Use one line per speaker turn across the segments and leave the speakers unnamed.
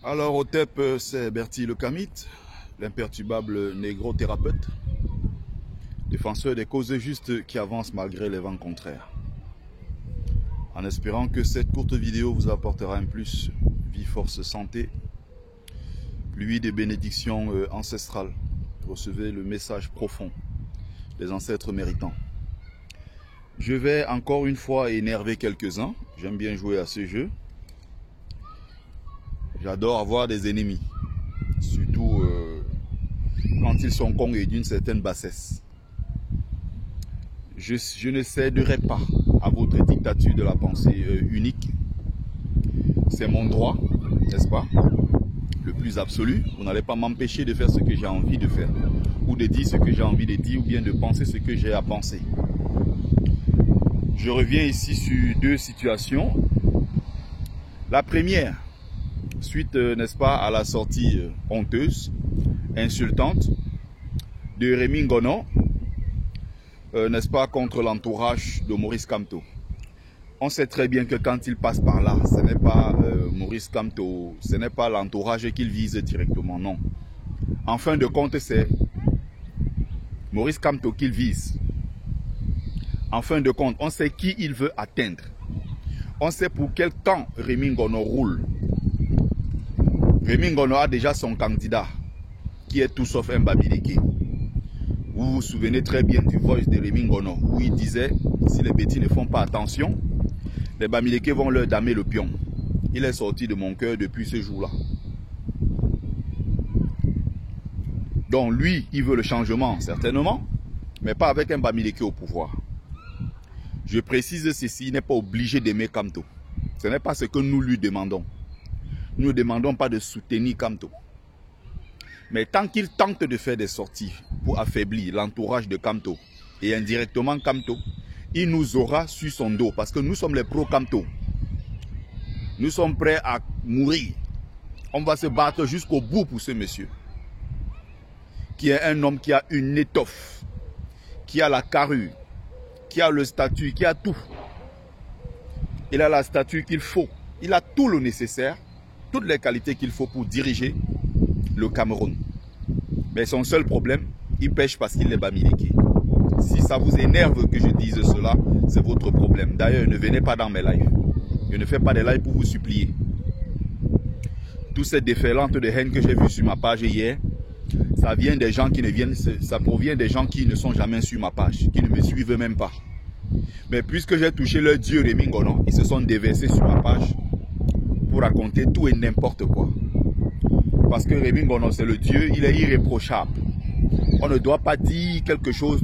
Alors au TEP, c'est Bertie le Kamit, l'imperturbable négro-thérapeute, défenseur des causes justes qui avance malgré les vents contraires. En espérant que cette courte vidéo vous apportera un plus, vie, force, santé, pluie des bénédictions ancestrales. Recevez le message profond des ancêtres méritants. Je vais encore une fois énerver quelques-uns. J'aime bien jouer à ce jeu. J'adore avoir des ennemis, surtout quand ils sont cons et d'une certaine bassesse. Je ne céderai pas à votre dictature de la pensée unique. C'est mon droit, n'est-ce pas? Le plus absolu. Vous n'allez pas m'empêcher de faire ce que j'ai envie de faire, ou de dire ce que j'ai envie de dire, ou bien de penser ce que j'ai à penser. Je reviens ici sur deux situations. La première, suite, n'est-ce pas, à la sortie honteuse, insultante de Rémi Ngono, n'est-ce pas, contre l'entourage de Maurice Kamto. On sait très bien que quand il passe par là, ce n'est pas Maurice Kamto, ce n'est pas l'entourage qu'il vise directement, non. En fin de compte, c'est Maurice Kamto qu'il vise. En fin de compte, on sait qui il veut atteindre. On sait pour quel temps Rémi Ngono roule. Rémi Ngono a déjà son candidat, qui est tout sauf un Bamileke. Vous vous souvenez très bien du voice de Rémi Ngono, où il disait, si les bêtis ne font pas attention, les Bamileke vont leur damer le pion. Il est sorti de mon cœur depuis ce jour-là. Donc lui, il veut le changement, certainement, mais pas avec un Bamileke au pouvoir. Je précise ceci, il n'est pas obligé d'aimer Kamto. Ce n'est pas ce que nous lui demandons. Nous ne demandons pas de soutenir Kamto. Mais tant qu'il tente de faire des sorties pour affaiblir l'entourage de Kamto et indirectement Kamto, il nous aura sur son dos parce que nous sommes les pro-Kamto. Nous sommes prêts à mourir. On va se battre jusqu'au bout pour ce monsieur. Qui est un homme qui a une étoffe, qui a la carrure, qui a le statut, qui a tout. Il a la stature qu'il faut. Il a tout le nécessaire, toutes les qualités qu'il faut pour diriger le Cameroun. Mais son seul problème, il pêche parce qu'il est Bamileke. Si ça vous énerve que je dise cela, c'est votre problème. D'ailleurs, ne venez pas dans mes lives. Je ne fais pas des lives pour vous supplier. Toute cette déferlante de haine que j'ai vue sur ma page hier, ça vient des gens qui ne viennent, ça provient des gens qui ne sont jamais sur ma page, qui ne me suivent même pas. Mais puisque j'ai touché leur dieu Rémi Ngono, ils se sont déversés sur ma page pour raconter tout et n'importe quoi. Parce que Rémi Ngono, c'est le dieu, il est irréprochable. On ne doit pas dire quelque chose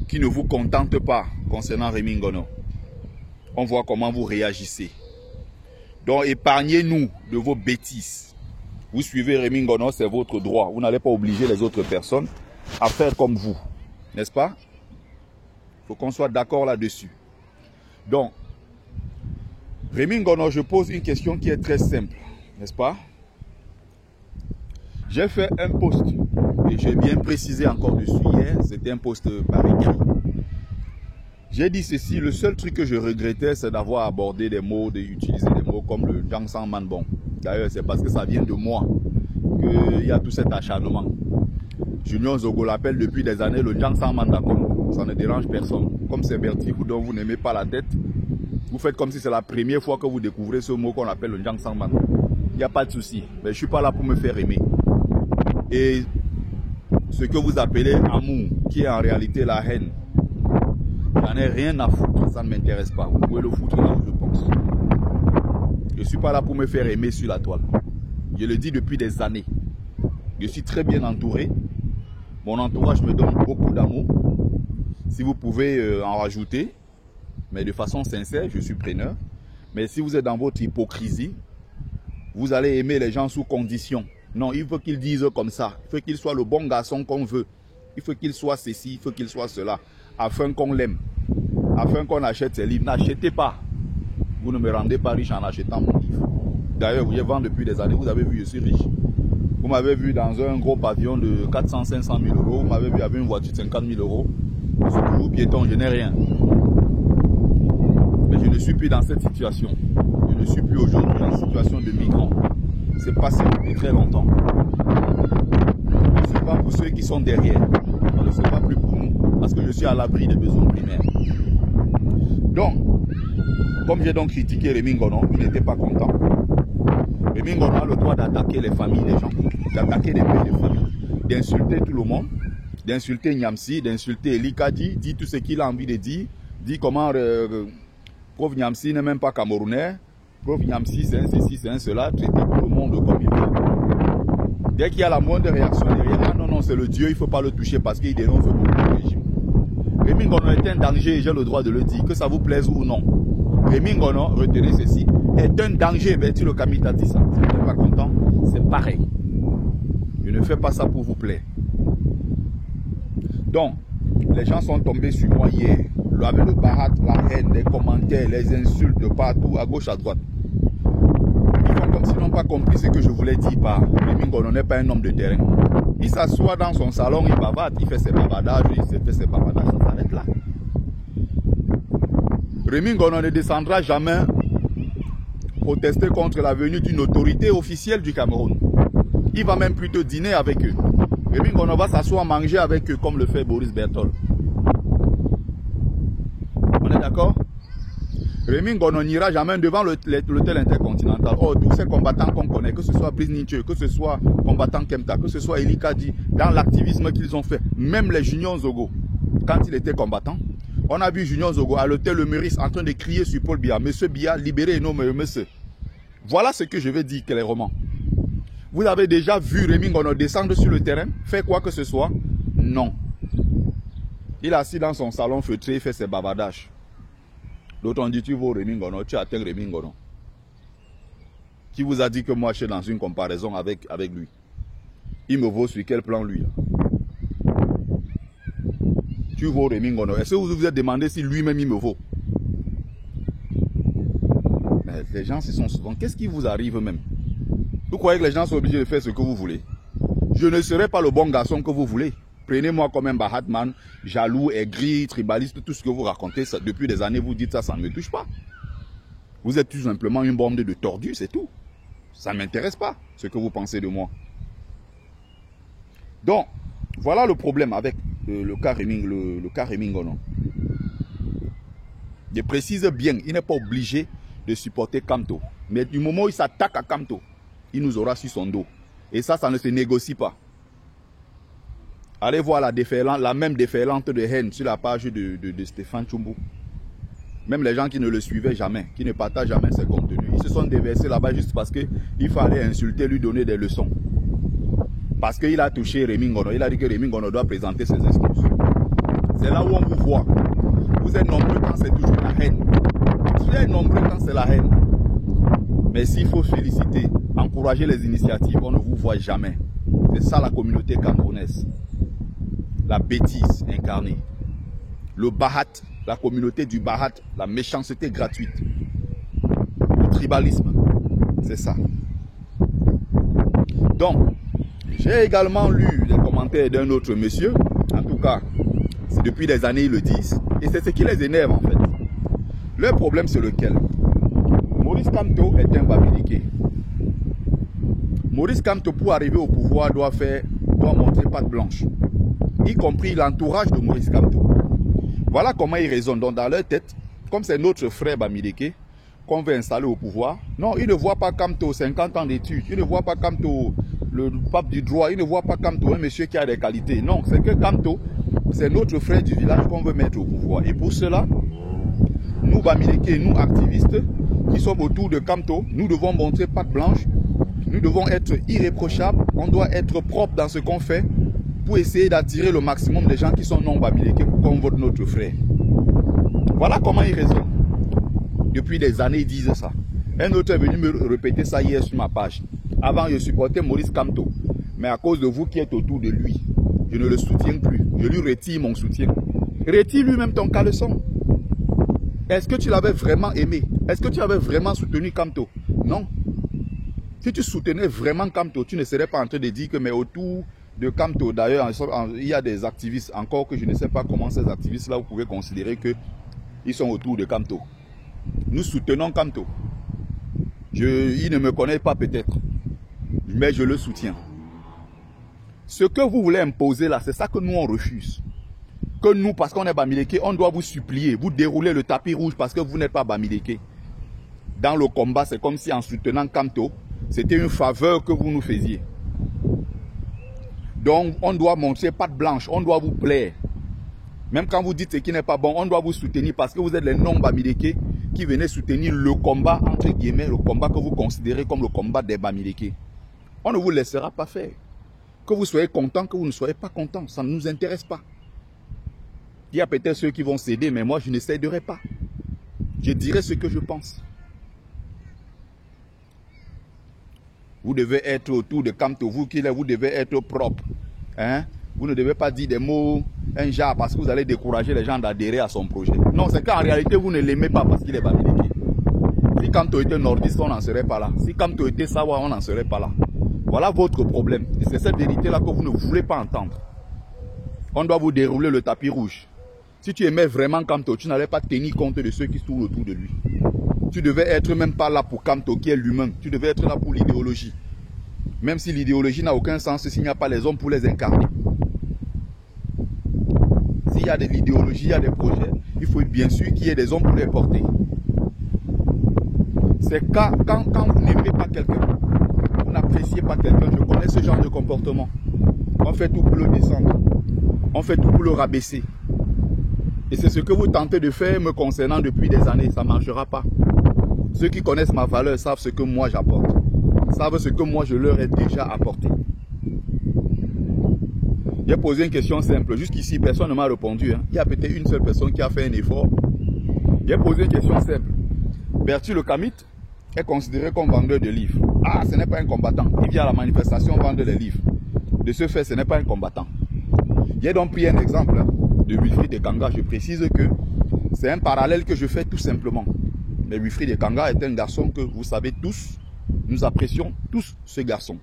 qui ne vous contente pas concernant Rémi Ngono. On voit comment vous réagissez. Donc épargnez-nous de vos bêtises. Vous suivez Rémi Ngono, c'est votre droit. Vous n'allez pas obliger les autres personnes à faire comme vous. N'est-ce pas? Il faut qu'on soit d'accord là-dessus. Donc, Rémi Ngono, je pose une question qui est très simple. N'est-ce pas? J'ai fait un post, et j'ai bien précisé encore dessus hier, c'était un post par écrit. J'ai dit ceci, le seul truc que je regrettais, c'est d'avoir abordé des mots, d'utiliser des mots comme le Jiangshan Manbon. D'ailleurs, c'est parce que ça vient de moi qu'il y a tout cet acharnement. Junior Zogo l'appelle depuis des années le Jiangshan Mandakon. Ça ne dérange personne. Comme c'est Bertie dont vous n'aimez pas la tête, vous faites comme si c'est la première fois que vous découvrez ce mot qu'on appelle le Jiangshan Man. Il n'y a pas de souci. Mais je ne suis pas là pour me faire aimer. Et ce que vous appelez amour, qui est en réalité la haine, j'en ai rien à foutre, ça ne m'intéresse pas. Vous pouvez le foutre là où je pense. Je ne suis pas là pour me faire aimer sur la toile. Je le dis depuis des années. Je suis très bien entouré. Mon entourage me donne beaucoup d'amour. Si vous pouvez en rajouter, mais de façon sincère, je suis preneur. Mais si vous êtes dans votre hypocrisie, vous allez aimer les gens sous condition. Non, il faut qu'ils disent comme ça. Il faut qu'il soit le bon garçon qu'on veut. Il faut qu'il soit ceci, il faut qu'il soit cela. Afin qu'on l'aime. Afin qu'on achète ses livres. N'achetez pas. Vous ne me rendez pas riche en achetant mon livre. D'ailleurs, je vends depuis des années. Vous avez vu, je suis riche. Vous m'avez vu dans un gros pavillon de 400-500 000 euros. Vous m'avez vu avec une voiture de 50 000 euros. Je suis toujours piéton, je n'ai rien. Mais je ne suis plus dans cette situation. Je ne suis plus aujourd'hui en situation de migrant. c'est passé depuis très longtemps. On ne se bat pour ceux qui sont derrière. On ne se bat plus pour nous. Parce que je suis à l'abri des besoins primaires. Donc, comme j'ai donc critiqué Rémi Ngonon, il n'était pas content. Rémi Ngonon a le droit d'attaquer les familles des gens, d'attaquer les pères de famille, d'insulter tout le monde, d'insulter Niamsi, d'insulter Eli Kadi, dit tout ce qu'il a envie de dire, dit comment Prof Niamsi n'est même pas camerounais, Prof Niamsi c'est un ceci, c'est un cela, traiter tout le monde comme il veut. Dès qu'il y a la moindre réaction derrière, ah non, non, c'est le Dieu, il ne faut pas le toucher parce qu'il dénonce beaucoup le régime. Rémi Ngonon est un danger, j'ai le droit de le dire, que ça vous plaise ou non. Rémi Ngonon, retenez ceci, est un danger, Bertil Okami a dit ça. Si vous n'êtes pas content, c'est pareil. Je ne fais pas ça pour vous plaire. Donc, les gens sont tombés sur moi hier, avec le barat, la haine, les commentaires, les insultes de partout, à gauche, à droite. Ils font comme s'ils n'ont pas compris ce que je voulais dire par Rémi Ngonon n'est pas un homme de terrain. Il s'assoit dans son salon, il bavarde, il fait ses bavardages, il fait ses bavardages, ça s'arrête là. Rémi Ngonon ne descendra jamais protester contre la venue d'une autorité officielle du Cameroun. Il va même plutôt dîner avec eux. Rémi Ngonon va s'asseoir manger avec eux comme le fait Boris Berthold. On est d'accord? Rémi Ngonon n'ira jamais devant l'hôtel intercontinental. Oh, tous ces combattants qu'on connaît, que ce soit Brice Ninche, que ce soit combattant Kemta, que ce soit Eli Kadi, dans l'activisme qu'ils ont fait, même les Junior Zogo, quand il était combattant, on a vu Junior Zogo à l'hôtel Le Meurice en train de crier sur Paul Biya, Monsieur Biya, libérez nos monsieur. Voilà ce que je veux dire clairement. Vous avez déjà vu Rémi Ngonon descendre sur le terrain, faire quoi que ce soit? Non. Il est assis dans son salon feutré, il fait ses bavardages. L'autre on dit, tu vas au Rémi Ngonon, tu atteins Rémi Ngonon. Qui vous a dit que moi je suis dans une comparaison avec lui? Il me vaut sur quel plan lui là? Tu vaux Rémi Ngonon. Est-ce que vous vous êtes demandé si lui-même il me vaut? Mais les gens se sont souvent. Qu'est-ce qui vous arrive même? Vous croyez que les gens sont obligés de faire ce que vous voulez? Je ne serai pas le bon garçon que vous voulez. Prenez-moi comme un Bahatman, jaloux, aigri, tribaliste, tout ce que vous racontez ça, depuis des années, vous dites ça, ça ne me touche pas. Vous êtes tout simplement une bande de tordus, c'est tout. Ça ne m'intéresse pas, ce que vous pensez de moi. Donc, voilà le problème avec le cas Rémi Ngonon. Je précise bien, il n'est pas obligé de supporter Kamto. Mais du moment où il s'attaque à Kamto, il nous aura sur son dos. Et ça, ça ne se négocie pas. Allez voir la même déferlante de haine sur la page de Stéphane Tchoumbou. Même les gens qui ne le suivaient jamais, qui ne partagent jamais ses contenus, ils se sont déversés là-bas juste parce qu'il fallait insulter, lui donner des leçons. Parce qu'il a touché Rémi Ngonon. Il a dit que Rémi Ngonon doit présenter ses excuses. C'est là où on vous voit. Vous êtes nombreux quand c'est toujours la haine. Vous êtes nombreux quand c'est la haine. Mais s'il faut féliciter, encourager les initiatives, on ne vous voit jamais. C'est ça la communauté camerounaise. La bêtise incarnée. Le Bahat, la communauté du Bahat, la méchanceté gratuite. Le tribalisme. C'est ça. Donc, j'ai également lu les commentaires d'un autre monsieur. En tout cas, depuis des années, ils le disent. Et c'est ce qui les énerve en fait. Le problème, c'est lequel? Maurice Kamto est un Bamileke. Maurice Kamto, pour arriver au pouvoir, doit montrer patte blanche. Y compris l'entourage de Maurice Kamto. Voilà comment ils raisonnent. Donc dans leur tête, comme c'est notre frère Bamileke qu'on veut installer au pouvoir, non, ils ne voient pas Kamto 50 ans d'études. Ils ne voient pas Kamto le pape du droit. Ils ne voient pas Kamto un monsieur qui a des qualités. Non, c'est que Kamto, c'est notre frère du village qu'on veut mettre au pouvoir. Et pour cela, nous Bamileke, nous activistes, qui sommes autour de Kamto, nous devons montrer patte blanche. Nous devons être irréprochables. On doit être propre dans ce qu'on fait pour essayer d'attirer le maximum de gens qui sont non Bamileke pour qu'on vote notre frère. Voilà comment ils raisonnent. Depuis des années, ils disent ça. Un autre est venu me répéter ça hier sur ma page. Avant, je supportais Maurice Kamto. Mais à cause de vous qui êtes autour de lui, je ne le soutiens plus. Je lui retire mon soutien. Retire lui-même ton caleçon. Est-ce que tu l'avais vraiment aimé? Est-ce que tu avais vraiment soutenu Kamto? Non. Si tu soutenais vraiment Kamto, tu ne serais pas en train de dire que mais autour de Kamto, d'ailleurs, il y a des activistes, encore que je ne sais pas comment ces activistes-là, vous pouvez considérer qu'ils sont autour de Kamto. Nous soutenons Kamto. Il ne me connaît pas peut-être. mais je le soutiens. Ce que vous voulez imposer là, c'est ça que nous on refuse. Que nous, parce qu'on est Bamileke, on doit vous supplier, vous dérouler le tapis rouge parce que vous n'êtes pas Bamileke. Dans le combat, c'est comme si en soutenant Kamto, c'était une faveur que vous nous faisiez. Donc, on doit montrer patte blanche, on doit vous plaire. Même quand vous dites ce qui n'est pas bon, on doit vous soutenir parce que vous êtes les non-Bamileke qui venaient soutenir le combat, entre guillemets, le combat que vous considérez comme le combat des Bamileke. On ne vous laissera pas faire. Que vous soyez content, que vous ne soyez pas content, ça ne nous intéresse pas. Il y a peut-être ceux qui vont céder, mais moi je ne céderai pas. Je dirai ce que je pense. Vous devez être autour de Kamto, vous devez être propre. Hein? Vous ne devez pas dire des mots, un genre, parce que vous allez décourager les gens d'adhérer à son projet. Non, c'est qu'en réalité, vous ne l'aimez pas parce qu'il est Bamileke. Si Kamto était nordiste, on n'en serait pas là. Si Kamto était Sawa, on n'en serait pas là. Voilà votre problème. Et c'est cette vérité-là que vous ne voulez pas entendre. On doit vous dérouler le tapis rouge. Si tu aimais vraiment Kamto, tu n'allais pas tenir compte de ceux qui sont autour de lui. Tu devais être même pas là pour Kamto, qui est l'humain. Tu devais être là pour l'idéologie. Même si l'idéologie n'a aucun sens, s'il n'y a pas les hommes pour les incarner. S'il y a de l'idéologie, il y a des projets, il faut bien sûr qu'il y ait des hommes pour les porter. C'est quand vous n'aimez pas quelqu'un, vous n'appréciez pas quelqu'un, je connais ce genre de comportement. On fait tout pour le descendre. On fait tout pour le rabaisser. Et c'est ce que vous tentez de faire me concernant depuis des années. Ça ne marchera pas. Ceux qui connaissent ma valeur savent ce que moi j'apporte. Savent ce que moi je leur ai déjà apporté. J'ai posé une question simple. Jusqu'ici, personne ne m'a répondu. Hein. Il y a peut-être une seule personne qui a fait un effort. J'ai posé une question simple. Bertie le Kamit est considéré comme vendeur de livres. Ah, ce n'est pas un combattant. Il vient à la manifestation vendre des livres. De ce fait, ce n'est pas un combattant. J'ai donc pris un exemple de Wilfried Ekanga. Je précise que c'est un parallèle que je fais tout simplement. Mais Wilfried Ekanga est un garçon que vous savez tous, nous apprécions tous ce garçon.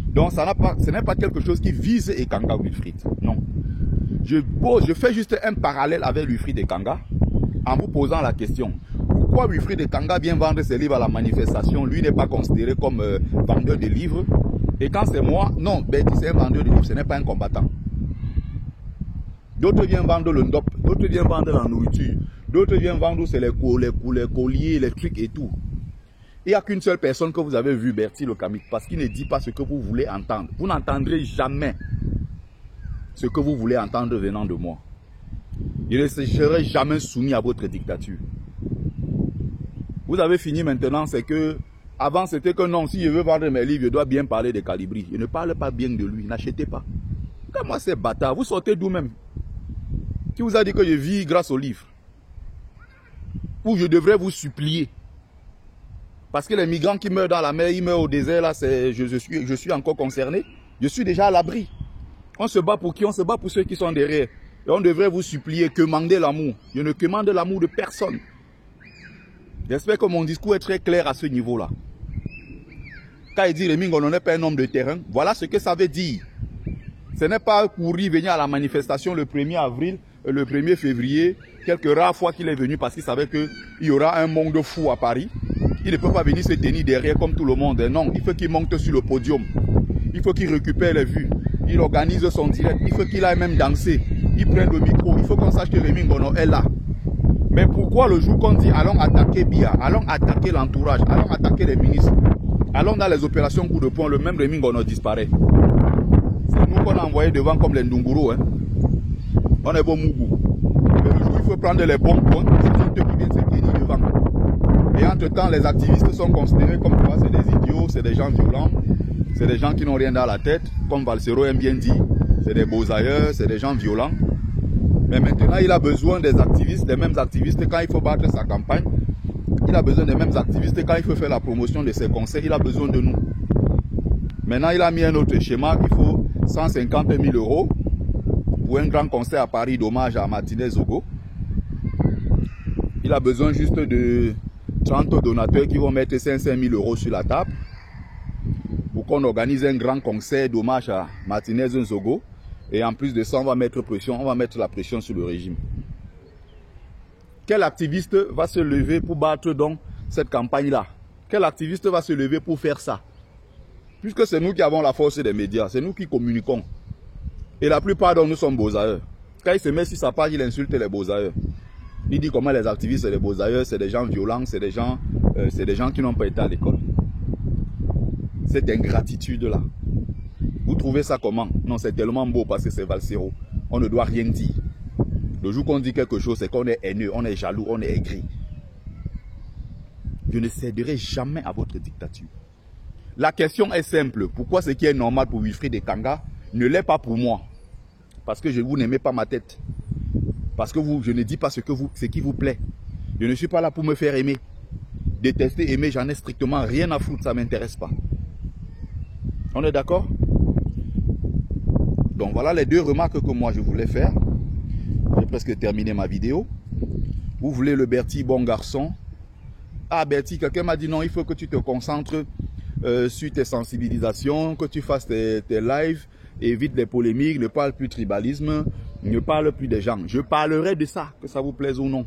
Donc ce n'est pas quelque chose qui vise Ekanga Wilfried. Non. Je fais juste un parallèle avec Wilfried Ekanga en vous posant la question. Pourquoi Wilfried Ekanga vient vendre ses livres à la manifestation? Lui n'est pas considéré comme vendeur de livres. Et quand c'est moi, non, Betty c'est un vendeur de livres, ce n'est pas un combattant. D'autres viennent vendre le ndop, d'autres viennent vendre la nourriture, d'autres viennent vendre les colliers, les trucs et tout. Il n'y a qu'une seule personne que vous avez vue, Bertie le Kamit, parce qu'il ne dit pas ce que vous voulez entendre. Vous n'entendrez jamais ce que vous voulez entendre venant de moi. Je ne serai jamais soumis à votre dictature. Vous avez fini maintenant, c'est que, avant c'était que non, si je veux vendre mes livres, je dois bien parler de Calibri. Je ne parle pas bien de lui, n'achetez pas. Comme moi c'est bâtard, vous sortez d'où même? Qui vous a dit que je vis grâce aux livres? Ou je devrais vous supplier? Parce que les migrants qui meurent dans la mer, ils meurent au désert, là, je suis encore concerné. Je suis déjà à l'abri. On se bat pour qui? On se bat pour ceux qui sont derrière. Et on devrait vous supplier, commander l'amour. Je ne commande l'amour de personne. J'espère que mon discours est très clair à ce niveau-là. Quand il dit Rémi Ngono n'est pas un homme de terrain, voilà ce que ça veut dire. Ce n'est pas courir venir à la manifestation le 1er avril, le 1er février, quelques rares fois qu'il est venu parce qu'il savait qu'il y aura un monde fou à Paris. Il ne peut pas venir se tenir derrière comme tout le monde. Non, il faut qu'il monte sur le podium. Il faut qu'il récupère les vues. Il organise son direct. Il faut qu'il aille même danser. Il prenne le micro. Il faut qu'on sache que Rémi Ngono est là. Mais pourquoi le jour qu'on dit allons attaquer Bia, allons attaquer l'entourage, allons attaquer les ministres, allons dans les opérations coup de poing, le même Rémi Ngono disparaît? C'est nous qu'on a envoyé devant comme les Ndunguru. Hein. On est bon Mougou. Mais le jour où il faut prendre les bons points, c'est qui vient se tenir devant. Et entre-temps, les activistes sont considérés comme quoi c'est des idiots, c'est des gens violents, c'est des gens qui n'ont rien dans la tête, comme Valsero aime bien dit, c'est des beaux ailleurs, c'est des gens violents. Mais maintenant, il a besoin des activistes, des mêmes activistes quand il faut battre sa campagne. Il a besoin des mêmes activistes quand il faut faire la promotion de ses concerts. Il a besoin de nous. Maintenant, il a mis un autre schéma qu'il faut 150 000 € pour un grand concert à Paris d'hommage à Martinez Zogo. Il a besoin juste de 30 donateurs qui vont mettre 500 000 € sur la table pour qu'on organise un grand concert d'hommage à Martinez Zogo. Et en plus de ça, on va mettre la pression sur le régime. Quel activiste va se lever pour battre donc cette campagne-là? Quel activiste va se lever pour faire ça? Puisque c'est nous qui avons la force des médias, c'est nous qui communiquons. Et la plupart d'entre nous sommes beaux-ailleurs. Quand il se met sur sa page, il insulte les beaux-ailleurs. Il dit comment les activistes, c'est des beaux-ailleurs, c'est des gens violents, c'est des gens qui n'ont pas été à l'école. Cette ingratitude-là. Vous trouvez ça comment? Non, c'est tellement beau parce que c'est Valsero. On ne doit rien dire. Le jour qu'on dit quelque chose, c'est qu'on est haineux, on est jaloux, on est aigri. Je ne céderai jamais à votre dictature. La question est simple. Pourquoi ce qui est normal pour Wilfried Ekanga ne l'est pas pour moi? Parce que vous n'aimez pas ma tête. Parce que je ne dis pas ce qui vous plaît. Je ne suis pas là pour me faire aimer. Détester, aimer, j'en ai strictement rien à foutre, ça ne m'intéresse pas. On est d'accord? Donc voilà les deux remarques que moi je voulais faire. J'ai presque terminé ma vidéo. Vous voulez le Bertie bon garçon? Ah Bertie, quelqu'un m'a dit non, il faut que tu te concentres sur tes sensibilisations, que tu fasses tes lives, évite les polémiques, ne parle plus de tribalisme, ne parle plus des gens. Je parlerai de ça, que ça vous plaise ou non.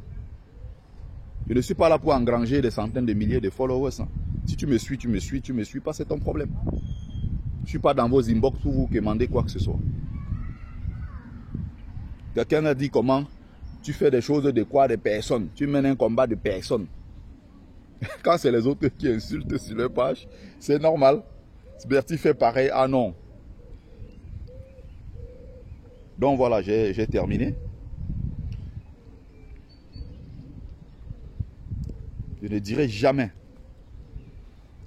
Je ne suis pas là pour engranger des centaines de milliers de followers. Hein. Si tu me suis, tu me suis, tu me suis pas, c'est ton problème. Je ne suis pas dans vos inbox pour vous demander quoi que ce soit. Quelqu'un a dit comment tu fais des choses de quoi? Des personnes. Tu mènes un combat de personnes. Quand c'est les autres qui insultent sur leur page, c'est normal. Bertie fait pareil. Ah non. Donc voilà, j'ai terminé. Je ne dirai jamais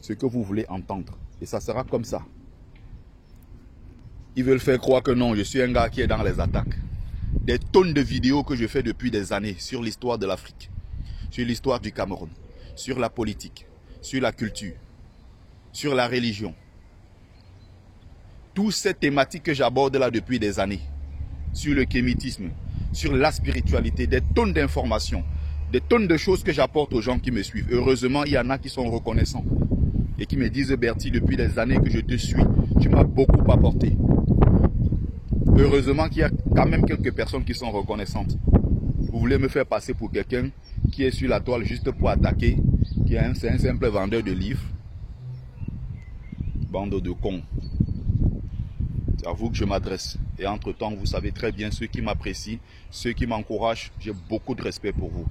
ce que vous voulez entendre. Et ça sera comme ça. Ils veulent faire croire que non, je suis un gars qui est dans les attaques. Des tonnes de vidéos que je fais depuis des années sur l'histoire de l'Afrique, sur l'histoire du Cameroun, sur la politique, sur la culture, sur la religion. Toutes ces thématiques que j'aborde là depuis des années, sur le kémitisme, sur la spiritualité, des tonnes d'informations, des tonnes de choses que j'apporte aux gens qui me suivent. Heureusement, il y en a qui sont reconnaissants et qui me disent Bertie, depuis des années que je te suis, tu m'as beaucoup apporté. Heureusement qu'il y a quand même quelques personnes qui sont reconnaissantes. Vous voulez me faire passer pour quelqu'un qui est sur la toile juste pour attaquer, qui est un simple vendeur de livres. Bande de cons. C'est à vous que je m'adresse. Et entre-temps, vous savez très bien ceux qui m'apprécient, ceux qui m'encouragent, j'ai beaucoup de respect pour vous.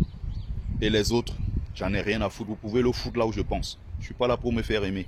Et les autres, j'en ai rien à foutre. Vous pouvez le foutre là où je pense. Je ne suis pas là pour me faire aimer.